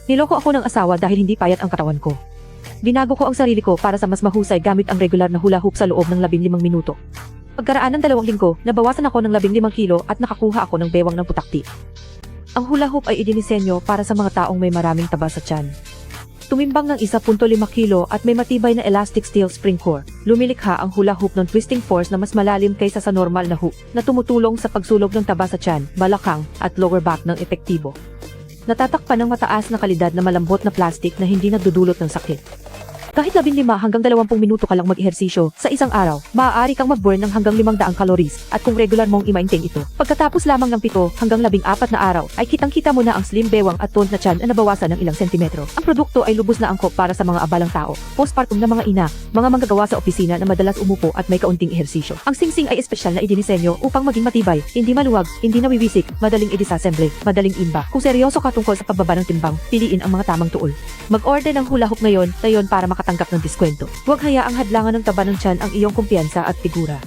Niloko ako ng asawa dahil hindi payat ang katawan ko. Binago ko ang sarili ko para sa mas mahusay gamit ang regular na hula hoop sa loob ng 15 minuto. Pagkaraan ng 2 linggo, nabawasan ako ng 15 kilo at nakakuha ako ng bewang ng putakti. Ang hula hoop ay idinisenyo para sa mga taong may maraming taba sa tiyan. Tumimbang ng 1.5 kilo at may matibay na elastic steel spring core. Lumilikha ang hula hoop ng twisting force na mas malalim kaysa sa normal na hoop na tumutulong sa pagsulog ng taba sa tiyan, balakang at lower back ng epektibo. Natatakpan ng mataas na kalidad na malambot na plastic na hindi nagdudulot ng sakit. Kahit 15 hanggang 20 minuto ka lang mag-ehersisyo sa isang araw, maaari kang mag-burn ng hanggang 500 calories at kung regular mong i-maintain ito. Pagkatapos lamang ng 7 hanggang 14 na araw, ay kitang-kita mo na ang slim bewang at toned na tiyan na nabawasan ng ilang sentimetro. Ang produkto ay lubos na angkop para sa mga abalang tao, postpartum na mga ina, mga manggagawa sa opisina na madalas umupo at may kaunting ehersisyo. Ang singsing ay espesyal na idinisenyo upang maging matibay, hindi maluwag, hindi nawiwisik, madaling i-disassemble, madaling imba. Kung seryoso ka tungkol sa pagbaba ng timbang, piliin ang mga tamang tuol. Mag-order ng hula hoop ngayon para makatanggap ng diskwento. Huwag hayaang hadlangan ng taba ng tiyan ang iyong kumpiyansa at figura.